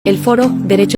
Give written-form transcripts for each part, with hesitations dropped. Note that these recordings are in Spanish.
El Foro Derecho.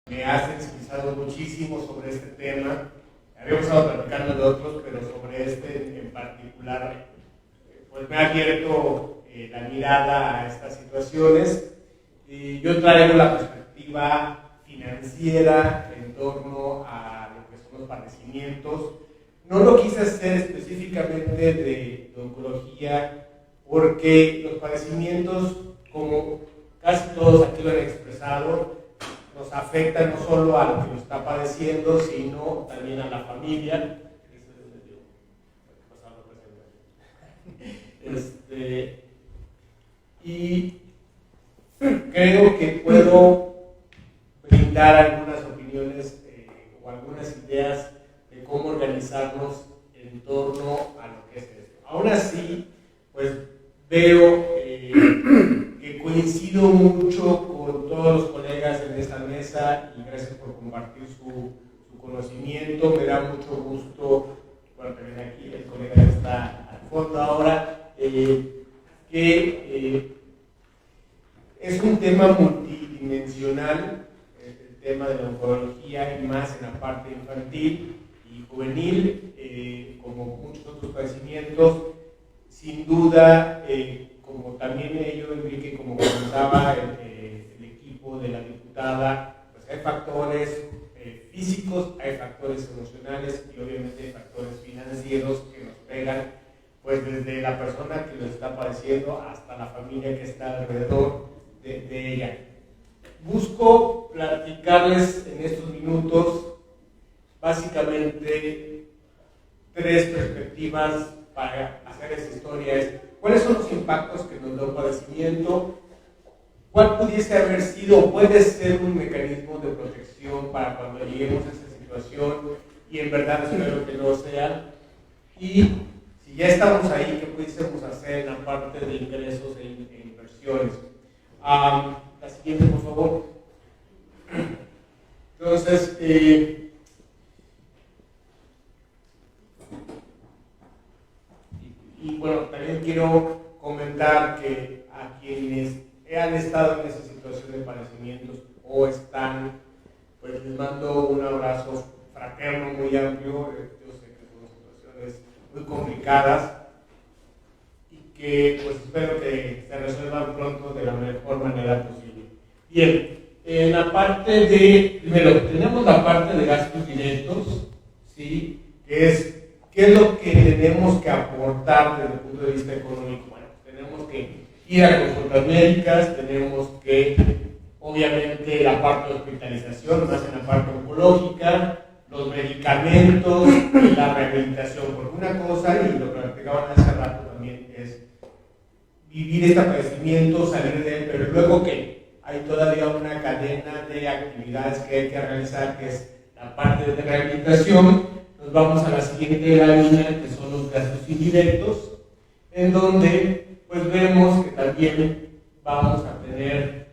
Me has sensibilizado muchísimo sobre este tema. Habíamos estado platicando de otros, pero sobre este en particular, pues me ha abierto la mirada a estas situaciones. Yo traigo la perspectiva financiera en torno a lo que son los padecimientos. No lo quise hacer específicamente de oncología, porque los padecimientos, como casi todos aquí lo han expresado, nos afecta no solo a lo que nos está padeciendo, sino también a la familia. Y creo que puedo brindar algunas opiniones o algunas ideas de cómo organizarnos en torno a lo que es esto. Aún así, pues veo que coincido mucho con todos los colegas en esta mesa y gracias por compartir su conocimiento. Me da mucho gusto, bueno, también aquí el colega que está al fondo ahora, que es un tema multidimensional, el tema de la oncología y más en la parte infantil y juvenil, como muchos otros padecimientos. Sin duda, como también ello, Enrique, como comentaba el equipo de la diputada, pues hay factores físicos, hay factores emocionales y obviamente hay factores financieros que nos pegan, pues desde la persona que lo está padeciendo hasta la familia que está alrededor de ella. Busco platicarles en estos minutos básicamente tres perspectivas para hacer esa historia. ¿Cuáles son los impactos que nos da un padecimiento? ¿Cuál pudiese haber sido o puede ser un mecanismo de protección para cuando lleguemos a esa situación? Y en verdad espero que no sea. Y si ya estamos ahí, ¿qué pudiésemos hacer en la parte de ingresos e inversiones? La siguiente, por favor. Entonces, y bueno, también quiero comentar que a quienes han estado en esa situación de padecimientos o están, pues les mando un abrazo fraterno muy amplio. Yo sé que son situaciones muy complicadas y que pues espero que se resuelvan pronto de la mejor manera posible. Bien, en la parte de, primero, tenemos la parte de gastos directos, ¿sí? Que es ¿qué es lo que tenemos que aportar desde el punto de vista económico? Bueno, tenemos que ir a consultas médicas, tenemos que obviamente la parte de hospitalización, más en la parte oncológica, los medicamentos y la rehabilitación. Porque una cosa, y lo que platicaban hace rato también, es vivir este padecimiento, salir de él, pero luego que hay todavía una cadena de actividades que hay que realizar, que es la parte de rehabilitación. Nos vamos a la siguiente lámina, que son los gastos indirectos, en donde pues vemos que también vamos a tener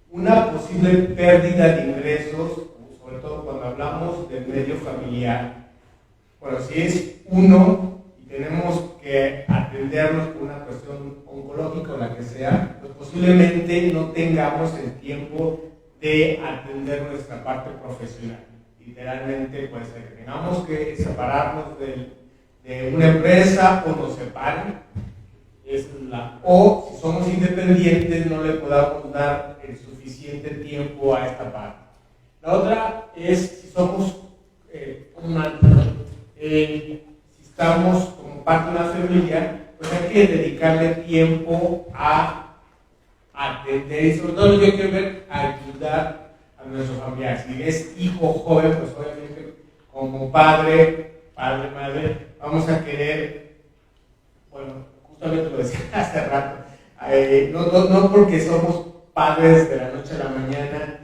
una posible pérdida de ingresos, sobre todo cuando hablamos del medio familiar. Bueno, si es uno y tenemos que atendernos por una cuestión oncológica o la que sea, pues posiblemente no tengamos el tiempo de atender nuestra parte profesional. Literalmente, pues tengamos que separarnos de una empresa o nos separen, o si somos independientes no le podamos dar el suficiente tiempo a esta parte. La otra es si somos si estamos como parte de una familia, pues hay que dedicarle tiempo a atender y sobre todo yo quiero ver a ayudar a nuestro familiar. Si es hijo joven, pues obviamente como padre, madre, vamos a querer, bueno, justamente lo decía hace rato, no porque somos padres de la noche a la mañana,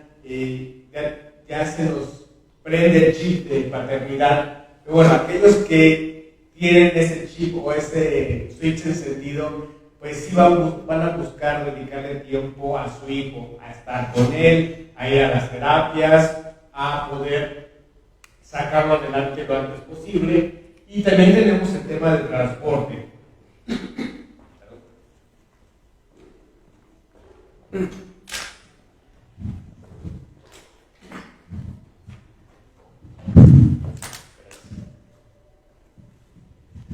ya se nos prende el chip de paternidad. Pero bueno, aquellos que tienen ese chip o ese switch encendido, pues sí van a buscar dedicarle tiempo a su hijo, a estar con él, a ir a las terapias, a poder sacarlo adelante lo antes posible. Y también tenemos el tema del transporte.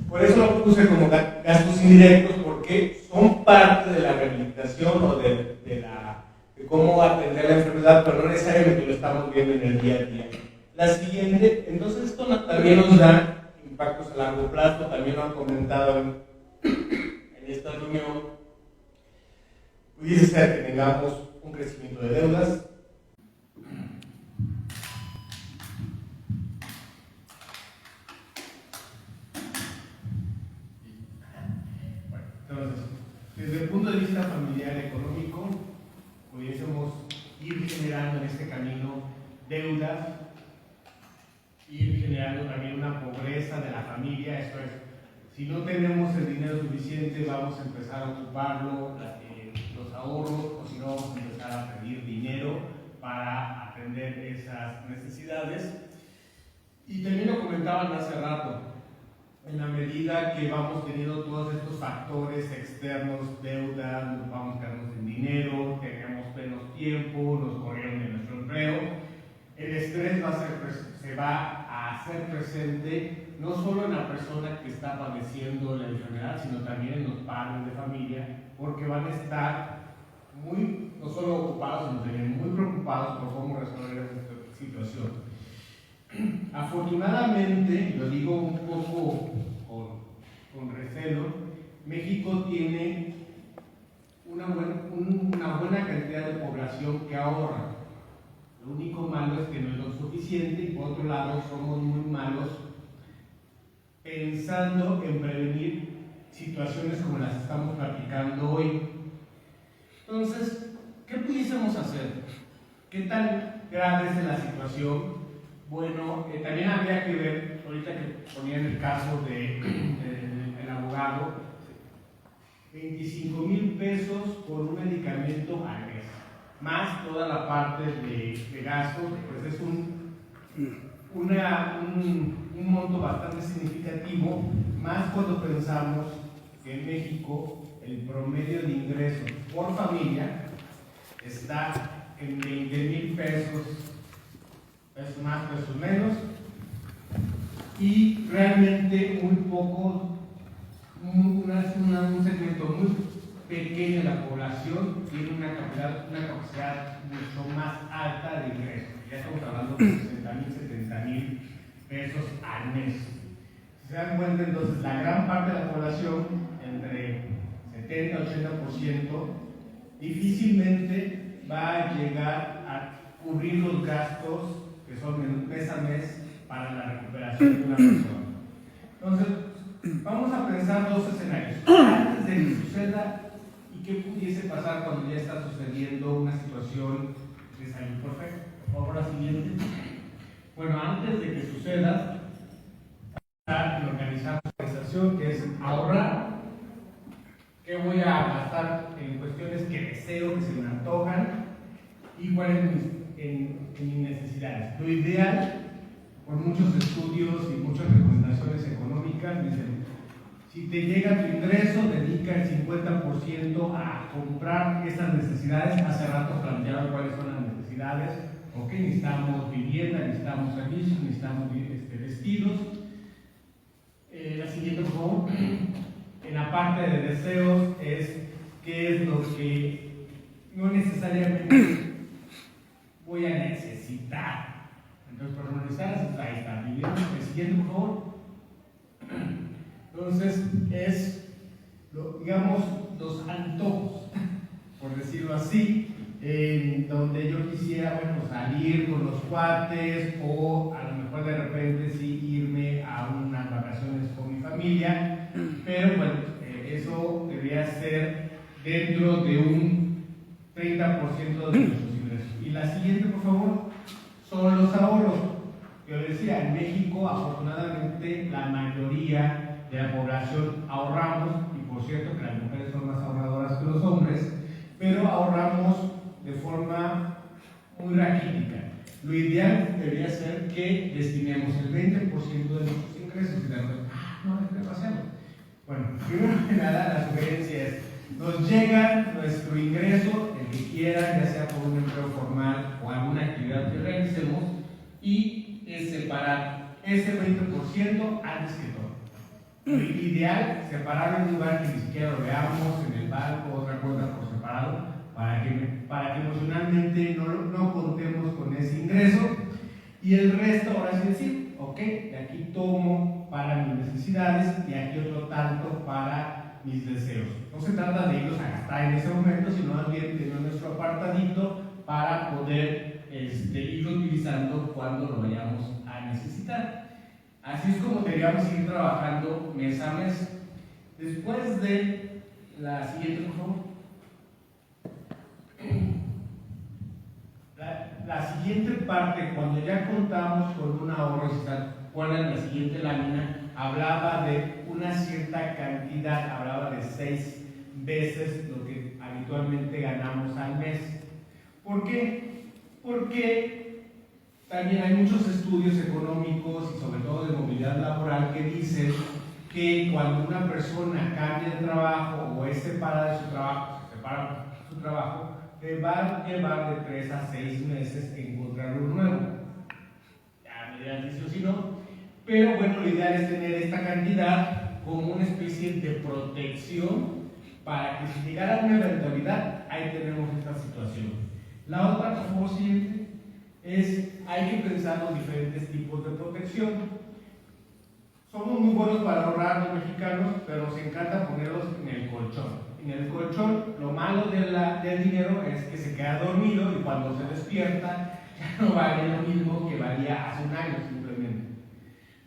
Por eso lo puse como gastos indirectos, porque son parte de la rehabilitación o de cómo atender la enfermedad, pero no necesariamente lo estamos viendo en el día a día. La siguiente, entonces esto también nos da impactos a largo plazo, también lo han comentado en esta reunión. Pudiese ser que tengamos un crecimiento de deudas. Entonces, desde el punto de vista familiar económico, pudiésemos ir generando en este camino deudas, ir generando también una pobreza de la familia. Esto es, si no tenemos el dinero suficiente, vamos a empezar a ocuparlo, los ahorros, o si no, vamos a empezar a pedir dinero para atender esas necesidades. Y también lo comentaban hace rato, en la medida que vamos teniendo todos estos factores externos, deuda, nos vamos quedando sin dinero, tenemos menos tiempo, nos corrieron de nuestro empleo, el estrés se va a hacer presente no solo en la persona que está padeciendo la enfermedad, sino también en los padres de familia, porque van a estar no solo ocupados, sino también muy preocupados por cómo resolver esta situación. Afortunadamente, y lo digo un poco con recelo, México tiene una buena cantidad de población que ahorra. Lo único malo es que no es lo suficiente y por otro lado somos muy malos pensando en prevenir situaciones como las que estamos platicando hoy. Entonces, ¿qué pudiésemos hacer? ¿Qué tan grave es la situación? Bueno, también habría que ver, ahorita que ponían el caso del abogado, 25,000 pesos por un medicamento al mes, más toda la parte de gastos, pues es un monto bastante significativo, más cuando pensamos que en México el promedio de ingresos por familia está en 20,000 pesos. Es más, pesos menos, y realmente muy poco, un segmento muy pequeño de la población tiene una capacidad mucho más alta de ingresos. Ya estamos hablando de 60,000, 70,000 pesos al mes. Si se dan cuenta, entonces, la gran parte de la población, entre 70 y 80%, difícilmente va a llegar a cubrir los gastos que son mes a mes para la recuperación de una persona. Entonces, vamos a pensar dos escenarios. Antes de que suceda y qué pudiese pasar cuando ya está sucediendo una situación de salud. Perfecto. Por favor, la siguiente. Bueno, antes de que suceda, organizar la organización, que es ahorrar. ¿Qué voy a gastar en cuestiones que deseo, que se me antojan? Y cuáles mis necesidades. Lo ideal, por muchos estudios y muchas recomendaciones económicas, dicen, si te llega tu ingreso, dedica el 50% a comprar esas necesidades. Hace rato planteaba cuáles son las necesidades. Ok, necesitamos vivienda, necesitamos servicios, necesitamos vestidos. La siguiente, por favor. En la parte de deseos es qué es lo que no necesariamente voy a necesitar. Entonces, por necesitar, ahí está. Vivienda. El siguiente, por favor. Entonces, es, digamos, los antojos, por decirlo así, donde yo quisiera, bueno, salir con los cuates o a lo mejor de repente sí irme a unas vacaciones con mi familia, pero bueno, eso debería ser dentro de un 30% de nuestros ingresos. Y la siguiente, por favor, son los ahorros. Yo decía, en México, afortunadamente, la mayoría de la población ahorramos, y por cierto que las mujeres son más ahorradoras que los hombres, pero ahorramos de forma muy raquítica. Lo ideal debería ser que destinemos el 20% de nuestros ingresos y después, no es demasiado. Bueno, primero que nada, la sugerencia es, nos llega nuestro ingreso, el que quieran, ya sea por un empleo formal o alguna actividad que realicemos, y es separar ese 20% antes que todo. Lo ideal, separar en un lugar que ni siquiera lo veamos, en el banco, otra cuenta por separado, para que emocionalmente no contemos con ese ingreso, y el resto ahora sí decir, ok, de aquí tomo para mis necesidades y aquí otro tanto para mis deseos. No se trata de irlos a gastar en ese momento, sino más bien tener nuestro apartadito para poder irlo utilizando cuando lo vayamos a necesitar. Así es como deberíamos ir trabajando mes a mes. Después de la siguiente, por favor. La siguiente parte, cuando ya contamos con un ahorro, si se acuerdan, la siguiente lámina hablaba de una cierta cantidad, hablaba de 6 veces lo que habitualmente ganamos al mes. ¿Por qué? Porque también hay muchos estudios económicos y sobre todo de movilidad laboral que dicen que cuando una persona cambia de trabajo o es separada de su trabajo, se separa de su trabajo, te va a llevar de 3 a 6 meses encontrar uno nuevo. Ya me dirán si sí o si no, pero bueno, lo ideal es tener esta cantidad como una especie de protección para que si llegara una eventualidad, ahí tenemos esta situación. La otra, por favor, siguiente, es hay que pensar los diferentes tipos de protección. Somos muy buenos para ahorrar los mexicanos, pero nos encanta ponerlos en el colchón. En el colchón, lo malo del dinero es que se queda dormido y cuando se despierta ya no vale lo mismo que valía hace un año simplemente.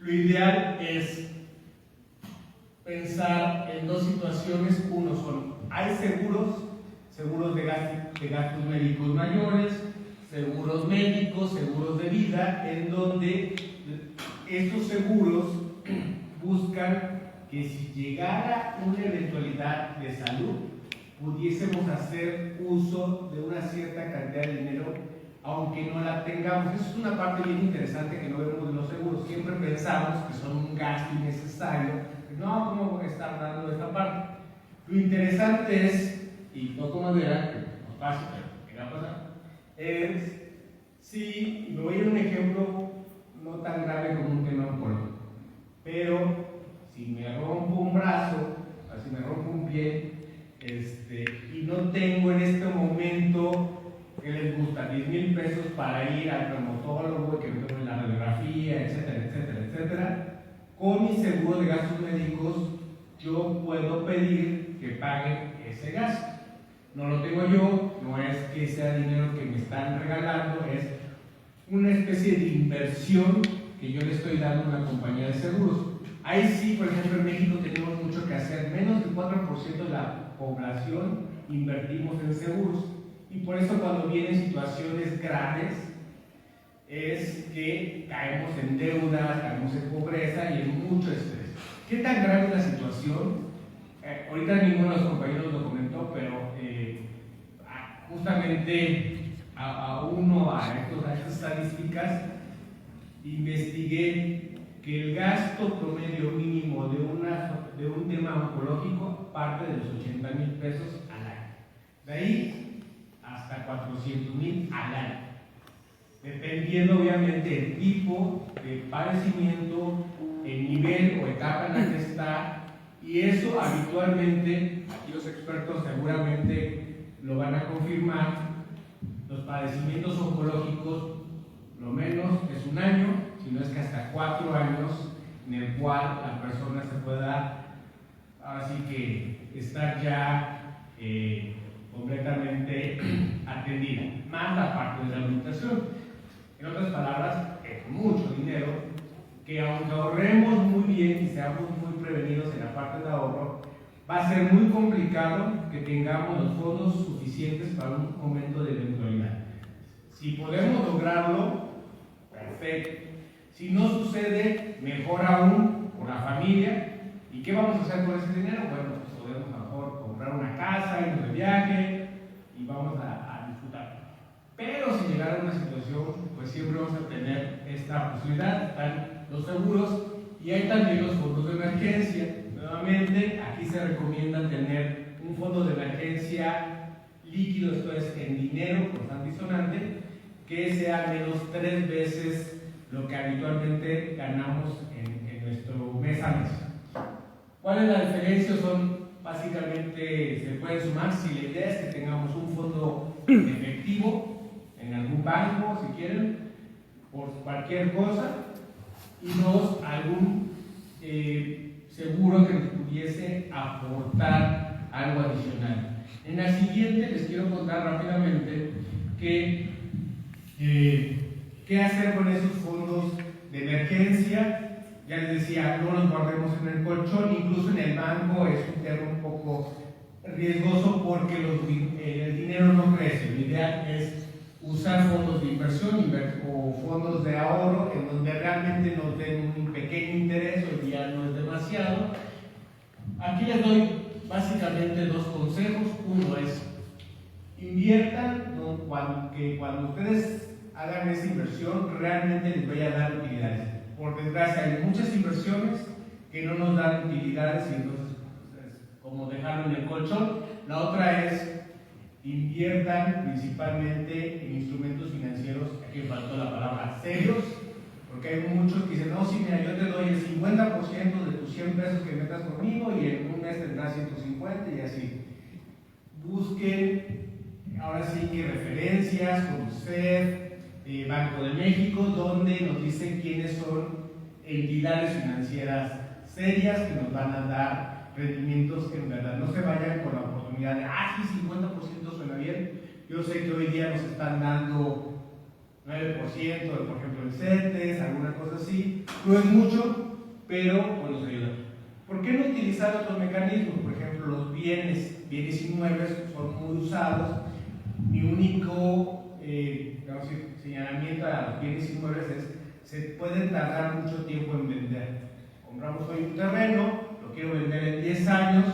Lo ideal es pensar en dos situaciones. Uno son, hay seguros de gastos médicos mayores, seguros médicos, seguros de vida, en donde estos seguros buscan que si llegara una eventualidad de salud, pudiésemos hacer uso de una cierta cantidad de dinero, aunque no la tengamos. Eso es una parte bien interesante que no vemos en los seguros. Siempre pensamos que son un gasto innecesario. No, ¿cómo voy a estar dando esta parte? Lo interesante es, y no como verán, que no es fácil, pero ¿qué va a pasar? Es, si me voy a ir a un ejemplo no tan grave como un tema oncológico, pero si me rompo un brazo, o si me rompo un pie, y no tengo en este momento, ¿qué les gusta? 10,000 pesos para ir al traumatólogo, que me tomen la radiografía, etcétera, etcétera, etcétera. Con mi seguro de gastos médicos, yo puedo pedir que paguen ese gasto. no lo tengo yo, no es que sea dinero que me están regalando, es una especie de inversión que yo le estoy dando a una compañía de seguros. Ahí sí, por ejemplo, en México tenemos mucho que hacer, menos del 4% de la población invertimos en seguros, y por eso cuando vienen situaciones graves es que caemos en deudas, caemos en pobreza y en mucho estrés. ¿Qué tan grave es la situación? Ahorita ninguno de los compañeros lo comentó, pero justamente a estas estadísticas investigué que el gasto promedio mínimo de un tema oncológico parte de los 80,000 pesos al año. De ahí hasta 400,000 al año. Dependiendo obviamente el tipo de padecimiento, el nivel o etapa en la que está, y eso habitualmente, aquí los expertos seguramente lo van a confirmar, los padecimientos oncológicos lo menos es un año, si no es que hasta 4 años, en el cual la persona se pueda, ahora sí que, estar ya completamente atendida, más la parte de la rehabilitación. En otras palabras, es mucho dinero que, aunque ahorremos muy bien y seamos muy prevenidos en la parte de ahorro, va a ser muy complicado que tengamos los fondos suficientes para un momento de eventualidad. Si podemos lograrlo, perfecto. Si no sucede, mejor aún por la familia. ¿Y qué vamos a hacer con ese dinero? Bueno, pues podemos mejor comprar una casa, irnos de viaje y vamos a disfrutar. Pero si llegara una situación, pues siempre vamos a tener esta posibilidad. Están los seguros y hay también los fondos de emergencia. Nuevamente, aquí se recomienda tener un fondo de emergencia líquido, esto es en dinero constante y sonante, que sea al menos 3 veces lo que habitualmente ganamos en nuestro mes a mes. ¿Cuál es la diferencia? Son básicamente, se pueden sumar si la idea es que tengamos un fondo efectivo en algún banco, si quieren, por cualquier cosa, y dos, algún seguro que nos pudiese aportar algo adicional. En la siguiente les quiero contar rápidamente que qué hacer con esos fondos de emergencia. Ya les decía, no los guardemos en el colchón, incluso en el banco es un tema un poco riesgoso porque el dinero no crece. Lo ideal es usar fondos de inversión o fondos de ahorro en donde realmente nos den un pequeño interés, o ya no es demasiado. Aquí les doy básicamente 2 consejos. Uno es, inviertan que cuando ustedes hagan esa inversión realmente les vaya a dar utilidades. Por desgracia hay muchas inversiones que no nos dan utilidades y entonces es como dejarlo en el colchón. La otra es, inviertan principalmente en instrumentos financieros, aquí faltó la palabra serios, porque hay muchos que dicen, no, sí, mira, yo te doy el 50% de tus 100 pesos que metas conmigo y en un mes tendrás 150 y así. Busquen ahora sí que referencias con CEF, Banco de México, donde nos dicen quiénes son entidades financieras serias que nos van a dar rendimientos que en verdad no se vayan con la oportunidad de, sí, 50% suena bien. Yo sé que hoy día nos están dando 9%, por ejemplo, en CETES, alguna cosa así. No es mucho, pero pues, nos ayuda. ¿Por qué no utilizar otros mecanismos? Por ejemplo, los bienes inmuebles son muy usados. Mi único señalamiento a los bienes inmuebles es, se pueden tardar mucho tiempo en vender. Compramos hoy un terreno, lo quiero vender en 10 años,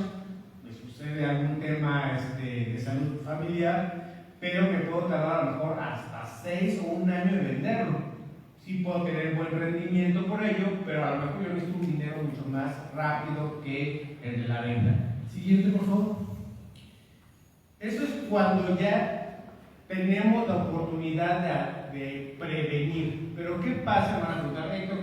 me sucede algún tema de salud familiar, pero me puedo tardar a lo mejor hasta 6 o 1 año en venderlo. Sí puedo tener buen rendimiento por ello, pero a lo mejor yo necesito un dinero mucho más rápido que el de la venta. Siguiente, por favor. Eso es cuando ya tenemos la oportunidad de prevenir. Pero ¿qué pasa? Van a preguntar, Héctor,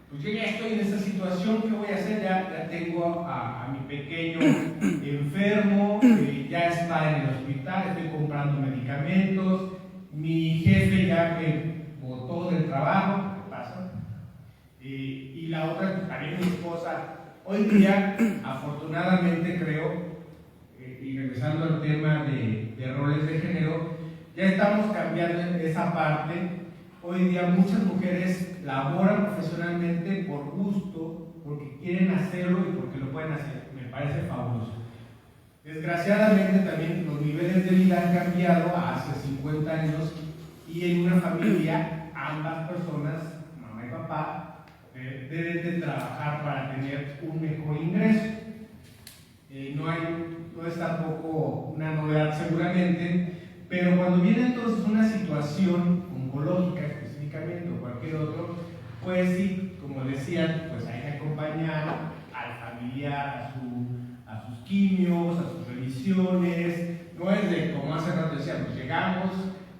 pues yo ya estoy en esta situación, ¿qué voy a hacer? Ya tengo a mi pequeño enfermo, ya está en el hospital, estoy comprando medicamentos, mi jefe ya me botó del trabajo, ¿qué pasa? Y la otra, también mi esposa, hoy día, afortunadamente creo, y regresando al tema de roles de género, ya estamos cambiando esa parte. Hoy día muchas mujeres laboran profesionalmente por gusto, porque quieren hacerlo y porque lo pueden hacer. Me parece fabuloso. Desgraciadamente también los niveles de vida han cambiado hace 50 años y en una familia ambas personas, mamá y papá, deben de trabajar para tener un mejor ingreso. No es tampoco una novedad seguramente, pero cuando viene entonces una situación oncológica específicamente o cualquier otro, pues sí, como decían, pues hay que acompañar al familiar a sus quimios, a sus revisiones. No es de, como hace rato decíamos, llegamos,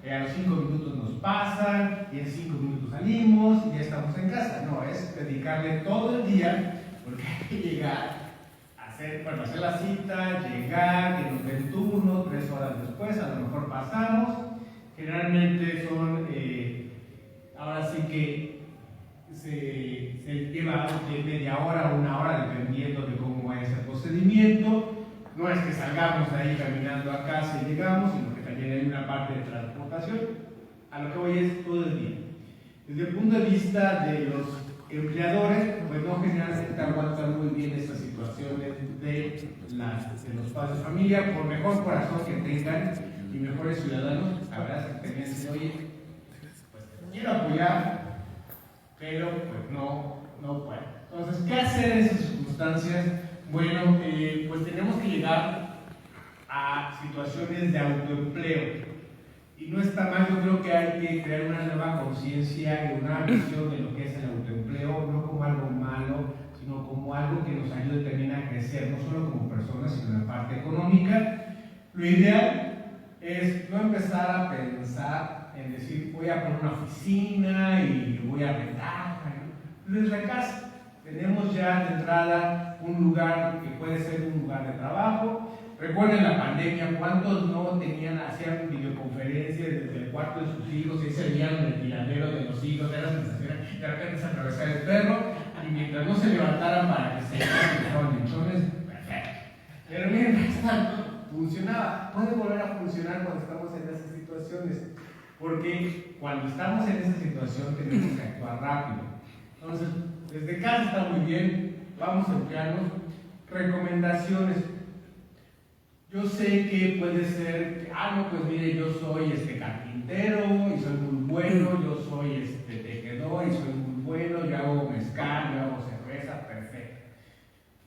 a los 5 minutos nos pasan y en 5 minutos salimos y ya estamos en casa. No, es dedicarle todo el día, porque hay que llegar, hacer la cita, llegar, que nos den turno, 3 horas después, a lo mejor pasamos. Generalmente son, ahora sí que se lleva de media hora a 1 hora, dependiendo de cómo vaya ese procedimiento. No es que salgamos de ahí caminando a casa y llegamos, sino que también hay una parte de transportación. A lo que voy es todo el día. Desde el punto de vista de los empleadores, pues no generalmente aguantan muy bien estas situaciones de los padres de familia, por mejor corazón que tengan y mejores ciudadanos. La verdad es que también dicen, oye, pues quiero apoyar, pero pues no puedo. Entonces, ¿qué hacer en esas circunstancias? Bueno, pues tenemos que llegar a situaciones de autoempleo. Y no está mal, yo creo que hay que crear una nueva conciencia y una visión de lo que es el autoempleo, no como algo malo, sino como algo que nos ayude también a crecer, no solo como personas, sino en la parte económica. Lo ideal es no empezar a pensar en decir, voy a poner una oficina y voy a rentar. Desde casa tenemos ya de entrada un lugar que puede ser un lugar de trabajo. Recuerden la pandemia, ¿cuántos no hacían videoconferencias desde el cuarto de sus hijos y se veían en el tiradero de los hijos? Era sensacional. De repente se atravesaba el perro y mientras no se levantaran para que se dejaban mechones, perfecto. Pero mientras tanto, funcionaba. Puede volver a funcionar cuando estamos en esas situaciones, porque cuando estamos en esa situación tenemos que actuar rápido. Entonces, desde casa está muy bien, vamos a emplearnos. Recomendaciones. Yo sé que puede ser, no, pues mire, yo soy carpintero y soy muy bueno, yo soy tejedor y soy muy bueno, yo hago mezcal, yo hago cerveza, perfecto.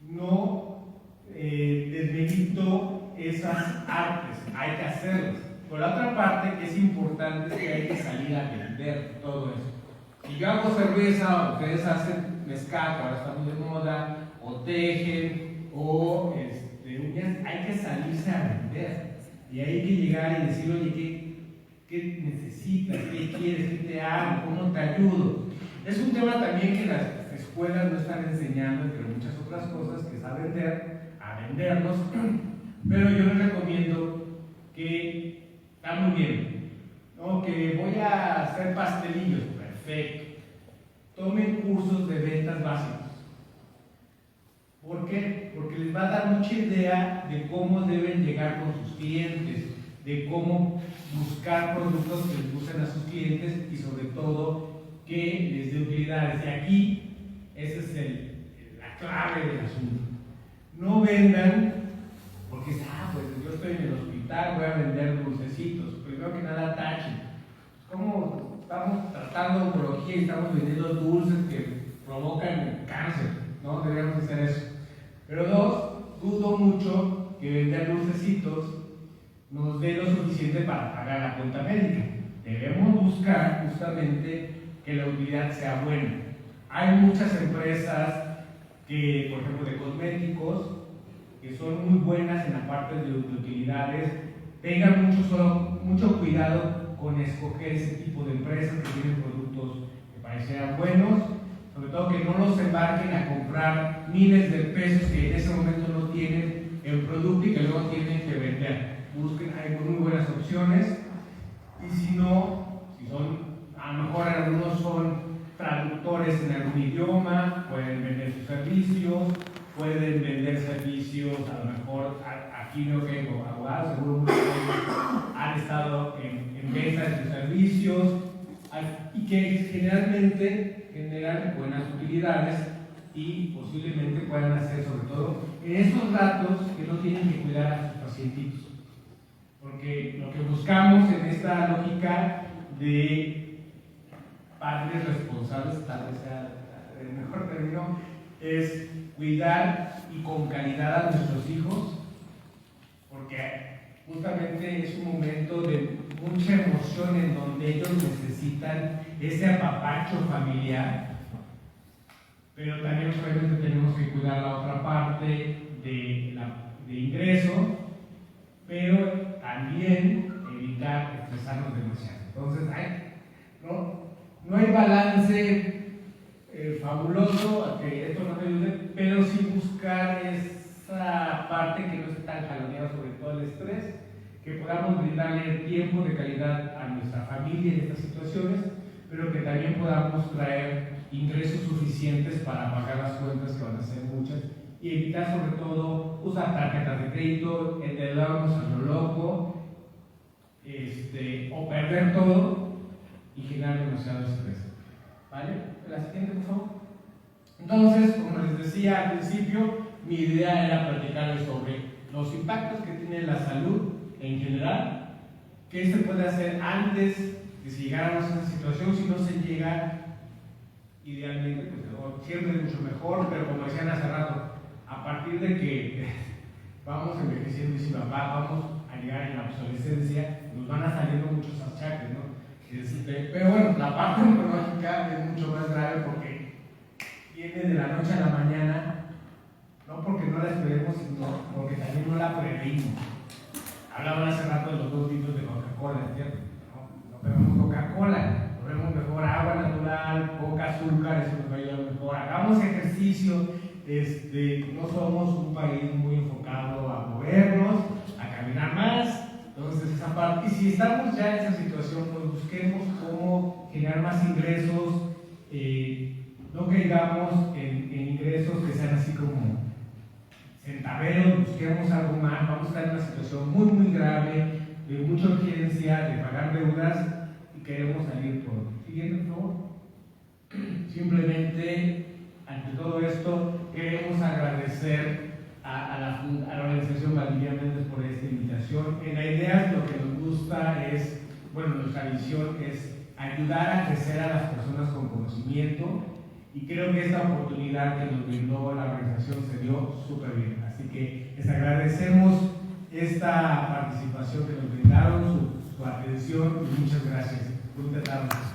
No desmerito esas artes, hay que hacerlas. Por la otra parte, que es importante, es que hay que salir a vender todo eso. Si yo hago cerveza, ustedes hacen mezcal, que ahora está muy de moda, o tejen, o hay que salirse a vender y hay que llegar y decir, oye, ¿qué necesitas? ¿Qué quieres? ¿Qué te hago? ¿Cómo te ayudo? Es un tema también que las escuelas no están enseñando, entre muchas otras cosas, que es a vendernos, pero yo les recomiendo que está muy bien, ¿no? Que voy a hacer pastelillos, perfecto. Tomen cursos de ventas básicos. ¿Por qué? Porque les va a dar mucha idea de cómo deben llegar con sus clientes, de cómo buscar productos que les gusten a sus clientes y sobre todo que les dé utilidades. Y aquí, esa es la clave del asunto. No vendan porque pues yo estoy en el hospital, voy a vender dulcecitos. Primero que nada, tachen. ¿Cómo estamos tratando oncología y estamos vendiendo dulces que provocan cáncer? No deberíamos hacer eso. Pero 2, dudo mucho que vender dulcecitos nos dé lo suficiente para pagar la cuenta médica. Debemos buscar justamente que la utilidad sea buena. Hay muchas empresas que, por ejemplo, de cosméticos, que son muy buenas en la parte de utilidades. Tengan mucho cuidado con escoger ese tipo de empresas que tienen productos que parecieran buenos. Sobre todo que no los embarquen a comprar miles de pesos que en ese momento no tienen el producto y que luego tienen que vender. Busquen, hay muy buenas opciones. Y si no, a lo mejor algunos son traductores en algún idioma, pueden vender sus servicios, pueden vender servicios a lo mejor a aquí veo que hay abogados, seguro muchos de ellos han estado en venta de sus servicios y que generalmente generan buenas utilidades y posiblemente puedan hacer, sobre todo en estos ratos que no tienen que cuidar a sus pacientitos. Porque lo que buscamos en esta lógica de padres responsables, tal vez sea el mejor término, es cuidar y con calidad a nuestros hijos, porque justamente es un momento de mucha emoción en donde ellos necesitan ese apapacho familiar, pero también obviamente tenemos que cuidar la otra parte de ingreso, pero también evitar estresarnos demasiado. Entonces, no hay balance fabuloso a que esto nos ayude, pero sí buscar esa parte que no esté tan jaloneada, sobre todo el estrés, que podamos brindarle tiempo de calidad a nuestra familia en estas situaciones, pero que también podamos traer ingresos suficientes para pagar las cuentas, que van a ser muchas, y evitar sobre todo usar tarjetas de crédito, endeudarnos a lo loco, o perder todo y generar demasiado estrés. ¿Vale? La siguiente, por favor. Entonces, como les decía al principio, mi idea era platicarles sobre los impactos que tiene la salud en general, qué se puede hacer antes de si llegáramos a esa situación. Si no se llega, idealmente, pues siempre es mucho mejor, pero como decían hace rato, a partir de que vamos envejeciendo y si vamos a llegar en la obsolescencia, nos van a saliendo muchos achaques, ¿no? Pero bueno, la parte oncológica es mucho más grave porque viene de la noche a la mañana, no porque no la esperemos, sino porque también no la previmos. Hablaban hace rato de los 2 litros de Coca-Cola, ¿cierto? No bebemos Coca-Cola, bebemos mejor agua natural, poca azúcar, eso nos va a ayudar mejor. Hagamos ejercicio, no somos un país muy enfocado a movernos, a caminar más. Entonces, esa parte, y si estamos ya en esa situación, pues busquemos cómo generar más ingresos, no caigamos en ingresos que sean así como centaveros, busquemos algo más. Vamos a estar en una situación muy, muy grave, de mucha urgencia, de pagar deudas y queremos salir por. Siguiente, por favor. Simplemente, ante todo esto, queremos agradecer a la organización Valdivia Méndez por esta invitación. En la idea lo que nos gusta es, nuestra visión es ayudar a crecer a las personas con conocimiento, y creo que esta oportunidad que nos brindó la organización se dio súper bien. Así que les agradecemos esta participación que nos brindaron, su atención, y muchas gracias. Muchas gracias.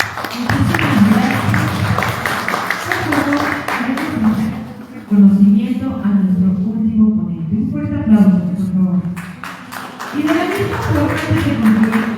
Conocimiento a nuestro último ponente. Un fuerte aplauso, por favor. Y de la misma forma, antes de concluir